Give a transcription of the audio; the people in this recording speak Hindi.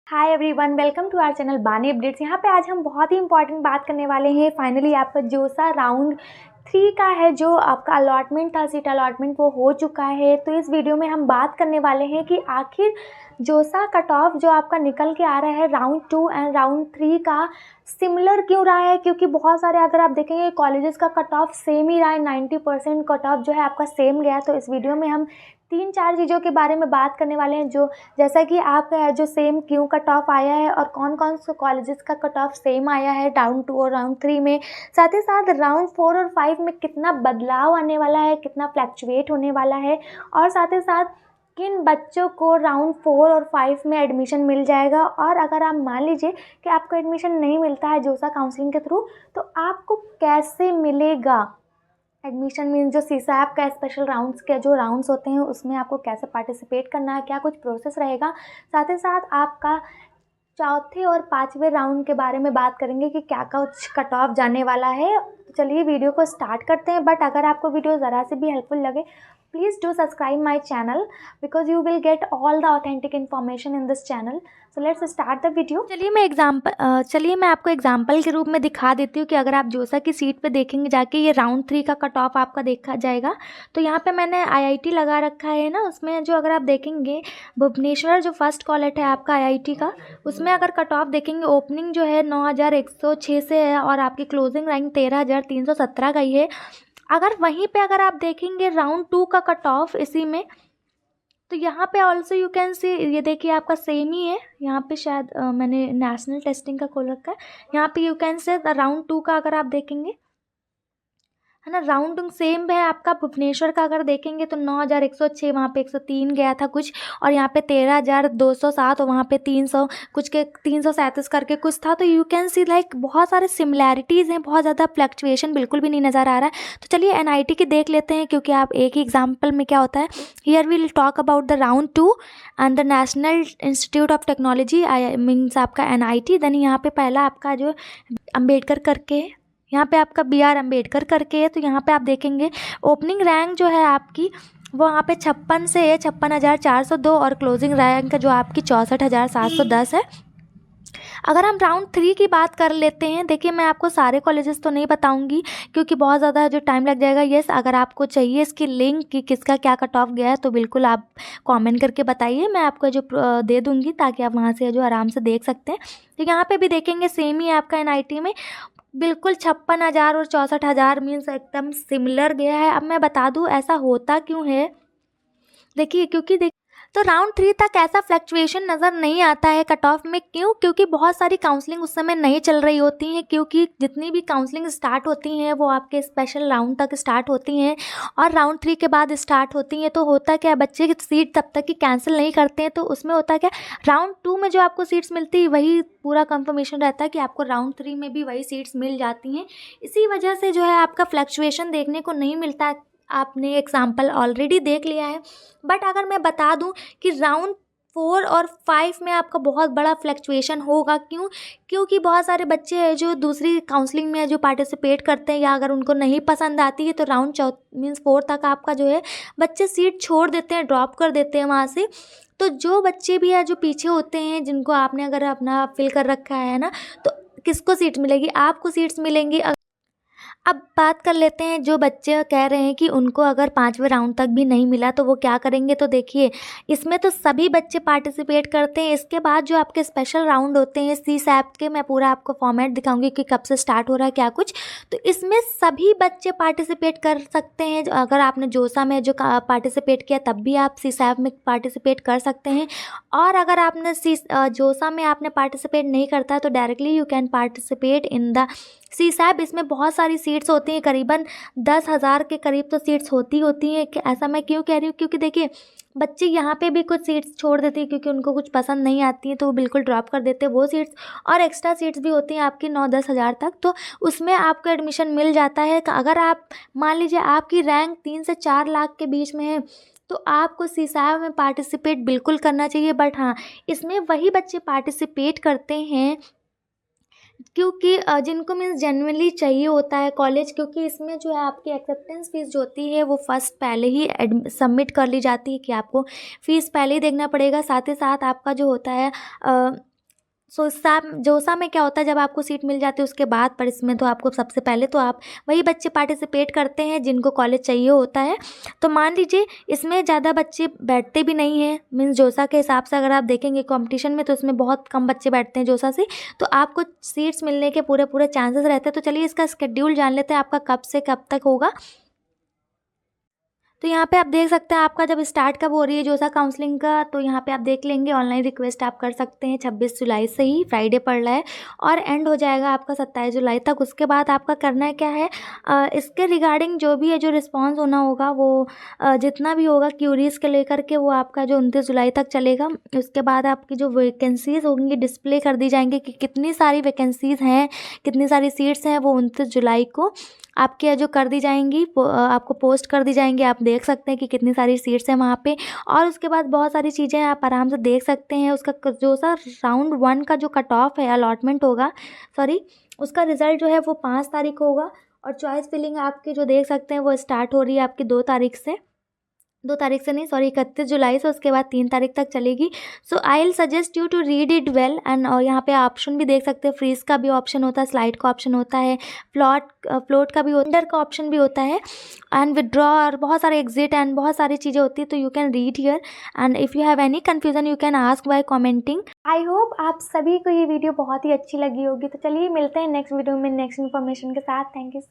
Hi everyone, welcome to our channel Bani updates. यहाँ पे आज हम बहुत ही इंपॉर्टेंट बात करने वाले हैं। फाइनली आपका जोसा राउंड 3 का है, जो आपका अलॉटमेंट था, सीट अलॉटमेंट, वो हो चुका है। तो इस वीडियो में हम बात करने वाले हैं कि आखिर जोसा कट ऑफ जो आपका निकल के आ रहा है राउंड 2 एंड राउंड 3 का सिमिलर क्यों रहा है। क्योंकि बहुत सारे अगर आप देखेंगे कॉलेजेस का कट ऑफ सेम ही रहा है, 90% कट ऑफ जो है आपका सेम गया। तो इस वीडियो में हम 3-4 चीज़ों के बारे में बात करने वाले हैं, जो जैसा कि आप जो सेम क्यों कट ऑफ आया है और कौन कौन से कॉलेजेस का कट ऑफ सेम आया है राउंड 2 और राउंड 3 में। साथ ही साथ राउंड 4 और 5 में कितना बदलाव आने वाला है, कितना फ्लैक्चुएट होने वाला है, और साथ ही साथ किन बच्चों को राउंड 4 और 5 में एडमिशन मिल जाएगा। और अगर आप मान लीजिए कि आपको एडमिशन नहीं मिलता है जोसा काउंसलिंग के थ्रू, तो आपको कैसे मिलेगा एडमिशन। मीन्स जो सीसैप का स्पेशल राउंड्स के जो राउंड्स होते हैं उसमें आपको कैसे पार्टिसिपेट करना है, क्या कुछ प्रोसेस रहेगा। साथ ही साथ आपका चौथे और 5वें राउंड के बारे में बात करेंगे कि क्या कुछ कट ऑफ जाने वाला है। तो चलिए वीडियो को स्टार्ट करते हैं। बट अगर आपको वीडियो ज़रा से भी हेल्पफुल लगे, please do subscribe my channel because you will get all the authentic information in this channel. So let's start the video. चलिए मैं आपको एग्जांपल के रूप में दिखा देती हूँ कि अगर आप जोसा की सीट पे देखेंगे जाके, ये राउंड 3 का कट ऑफ आपका देखा जाएगा। तो यहाँ पे मैंने आईआईटी लगा रखा है ना, उसमें जो अगर आप देखेंगे भुवनेश्वर जो फर्स्ट कॉलेज है आपका आईआईटी का, उसमें अगर कट ऑफ देखेंगे ओपनिंग जो है 9106 से है और आपकी क्लोजिंग रैंक 13317 का ही है। अगर वहीं पे अगर आप देखेंगे राउंड 2 का कट ऑफ इसी में, तो यहाँ पे ऑल्सो यू कैन सी, ये देखिए आपका सेम ही है। यहाँ पे शायद मैंने नेशनल टेस्टिंग का खोल रखा है। यहाँ पे यू कैन से राउंड 2 का अगर आप देखेंगे है ना, राउंडिंग सेम है आपका। भुवनेश्वर का अगर देखेंगे तो 9106, वहाँ पे 103 गया था कुछ, और यहाँ पे 13207 और वहाँ पे 300 कुछ के 337 करके कुछ था। तो यू कैन सी लाइक बहुत सारे सिमिलैरिटीज़ हैं, बहुत ज़्यादा फ्लक्चुएशन बिल्कुल भी नहीं नज़र आ रहा है। तो चलिए एनआईटी की देख लेते हैं, क्योंकि आप एक ही एग्जाम्पल में क्या होता है। Here will talk about the round 2 and the national institute of technology, I means आपका एनआईटी। देन यहाँ पे पहला आपका जो अम्बेडकर करके है, यहाँ पे आपका BR अम्बेडकर करके है। तो यहाँ पे आप देखेंगे ओपनिंग रैंक जो है आपकी वो वहाँ पे 56 से है, 56,402, और क्लोजिंग रैंक जो आपकी 64,710 है। अगर हम राउंड 3 की बात कर लेते हैं, देखिए मैं आपको सारे कॉलेजेस तो नहीं बताऊंगी क्योंकि बहुत ज़्यादा जो टाइम लग जाएगा। यस, अगर आपको चाहिए इसकी लिंक कि किसका क्या कट ऑफ गया है तो बिल्कुल आप कमेंट करके बताइए, मैं आपको जो दे दूंगी ताकि आप वहाँ से जो आराम से देख सकते हैं। तो यहाँ पे भी देखेंगे सेम ही है आपका एनआईटी में, बिल्कुल 56,000 और 64,000 मीन्स एकदम सिमिलर गया है। अब मैं बता दूं ऐसा होता क्यों है। देखिए क्योंकि तो राउंड 3 तक ऐसा फ्लक्चुएशन नज़र नहीं आता है कट ऑफ में। क्यों? क्योंकि बहुत सारी काउंसलिंग उस समय नहीं चल रही होती हैं, क्योंकि जितनी भी काउंसलिंग स्टार्ट होती हैं वो आपके स्पेशल राउंड तक स्टार्ट होती हैं और राउंड 3 के बाद स्टार्ट होती हैं। तो होता क्या है, बच्चे की सीट तब तक की कैंसिल नहीं करते हैं। तो उसमें होता क्या, राउंड 2 में जो आपको सीट्स मिलती है वही पूरा कंफर्मेशन रहता है कि आपको राउंड 3 में भी वही सीट्स मिल जाती हैं। इसी वजह से जो है आपका फ्लक्चुएशन देखने को नहीं मिलता है। आपने एग्जाम्पल ऑलरेडी देख लिया है। बट अगर मैं बता दूं कि राउंड 4 और 5 में आपका बहुत बड़ा फ्लक्चुएशन होगा। क्यों? क्योंकि बहुत सारे बच्चे हैं जो दूसरी काउंसलिंग में जो पार्टिसिपेट करते हैं, या अगर उनको नहीं पसंद आती है तो राउंड मीन्स 4 तक आपका जो है बच्चे सीट छोड़ देते हैं, ड्रॉप कर देते हैं वहाँ से। तो जो बच्चे भी है जो पीछे होते हैं, जिनको आपने अगर अपना फिल कर रखा है ना, तो किसको सीट मिलेगी? आपको सीट्स मिलेंगी। अब बात कर लेते हैं जो बच्चे कह रहे हैं कि उनको अगर 5वें राउंड तक भी नहीं मिला तो वो क्या करेंगे। तो देखिए इसमें तो सभी बच्चे पार्टिसिपेट करते हैं। इसके बाद जो आपके स्पेशल राउंड होते हैं सीसैप के, मैं पूरा आपको फॉर्मेट दिखाऊंगी कि कब से स्टार्ट हो रहा है क्या कुछ। तो इसमें सभी बच्चे पार्टिसिपेट कर सकते हैं। अगर आपने जोसा में जो पार्टिसिपेट किया तब भी आप सीसैप में पार्टिसिपेट कर सकते हैं, और अगर आपने जोसा में आपने पार्टिसिपेट नहीं करता है तो directly you can participate in the CSAT. इसमें बहुत सारी सीट्स होती हैं, करीबन 10,000 के करीब तो सीट्स होती हैं। ऐसा मैं क्यों कह रही हूँ, क्योंकि देखिए बच्चे यहाँ पे भी कुछ सीट्स छोड़ देते हैं क्योंकि उनको कुछ पसंद नहीं आती हैं, तो वो बिल्कुल ड्रॉप कर देते हैं वो सीट्स। और एक्स्ट्रा सीट्स भी होती हैं आपकी 9-10 हज़ार तक, तो उसमें आपको एडमिशन मिल जाता है। अगर आप मान लीजिए आपकी रैंक 3 से 4 लाख के बीच में है तो आपको सीसैप में पार्टिसिपेट बिल्कुल करना चाहिए। बट हाँ, इसमें वही बच्चे पार्टिसिपेट करते हैं क्योंकि जिनको मीन्स जेन्युइनली चाहिए होता है कॉलेज, क्योंकि इसमें जो है आपकी एक्सेप्टेंस फ़ीस जो होती है वो फर्स्ट पहले ही सबमिट कर ली जाती है कि आपको फ़ीस पहले ही देखना पड़ेगा। साथ ही साथ आपका जो होता है सो जोसा में क्या होता है, जब आपको सीट मिल जाती है उसके बाद, पर इसमें तो आपको सबसे पहले तो आप वही बच्चे पार्टिसिपेट करते हैं जिनको कॉलेज चाहिए होता है। तो मान लीजिए इसमें ज़्यादा बच्चे बैठते भी नहीं हैं, मीन्स जोसा के हिसाब से अगर आप देखेंगे कंपटीशन में तो इसमें बहुत कम बच्चे बैठते हैं जोसा से, तो आपको सीट्स मिलने के पूरे पूरे चांसेस रहते हैं। तो चलिए इसका स्केड्यूल जान लेते हैं, आपका कब से कब तक होगा। तो यहाँ पे आप देख सकते हैं आपका जब स्टार्ट कब हो रही है जोसा काउंसलिंग का, तो यहाँ पे आप देख लेंगे ऑनलाइन रिक्वेस्ट आप कर सकते हैं 26 जुलाई से ही, फ्राइडे पड़ रहा है, और एंड हो जाएगा आपका 27 जुलाई तक। उसके बाद आपका करना है क्या है, इसके रिगार्डिंग जो भी है, जो रिस्पॉन्स होना होगा वो जितना भी होगा क्यूरीज के लेकर के, वो आपका जो 29 जुलाई तक चलेगा। उसके बाद आपकी जो वैकेंसीज होंगी डिस्प्ले कर दी जाएंगी कि कितनी सारी वैकेंसीज़ हैं, कितनी सारी सीट्स हैं, वो 29 जुलाई को आपके जो कर दी जाएंगी, आपको पोस्ट कर दी जाएंगी। आप देख सकते हैं कि कितनी सारी सीट्स हैं वहाँ पे, और उसके बाद बहुत सारी चीज़ें आप आराम से देख सकते हैं। उसका जो सा राउंड 1 का जो कट ऑफ है, अलॉटमेंट होगा, सॉरी, उसका रिज़ल्ट जो है वो 5 तारीख को होगा। और चॉइस फिलिंग आपकी जो देख सकते हैं वो स्टार्ट हो रही है आपकी 2 तारीख से, 2 तारीख से नहीं, सॉरी, 31 जुलाई से, उसके बाद 3 तारीख तक चलेगी। So I will suggest you to read it well. And यहाँ पे ऑप्शन भी देख सकते हैं, फ्रीज का भी ऑप्शन होता है, स्लाइड का ऑप्शन होता है, फ्लोट का भी, अंडर का ऑप्शन भी होता है, एंड विदड्रॉ, और बहुत सारे एग्जिट एंड बहुत सारी चीज़ें होती है। तो you can read here, and if you have any confusion you can ask by commenting. I hope आप सभी को ये वीडियो बहुत ही अच्छी लगी होगी। तो चलिए मिलते हैं नेक्स्ट वीडियो में नेक्स्ट इन्फॉर्मेशन के साथ। Thank you.